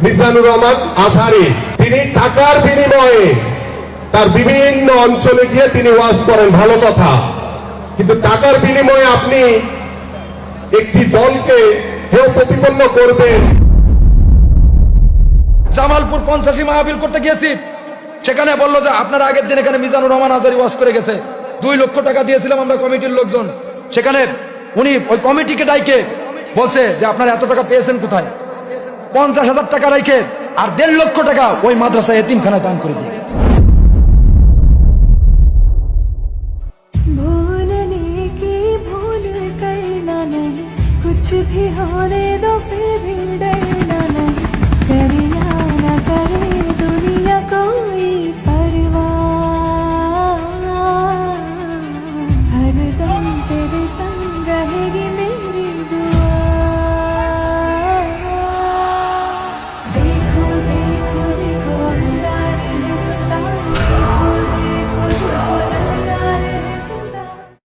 মিজানুর রহমান আজহারী, তিনি টাকার বিনিময়ে তার বিভিন্ন অঞ্চলে গিয়ে তিনি ওয়াজ করেন, ভালো কথা, কিন্তু টাকার বিনিময়ে আপনি একটি দলকে হেয় প্রতিপন্ন করবেন। জামালপুর 85 মাহফিল করতে গিয়েছি, সেখানে বললো যে আপনার আগের দিন এখানে মিজানুর রহমান আজহারী ওয়াজ করে গেছে, 2 লক্ষ টাকা দিয়েছিলাম আমরা কমিটির লোকজন। সেখানে উনি ওই কমিটিকে ডাইকে বলছে যে আপনারা এত টাকা পেয়েছেন কোথায়? 50,000 টাকা রাইখে আর 1.5 লক্ষ টাকা ওই মাদ্রাসা এতিমখানায় দান করে দিয়ে।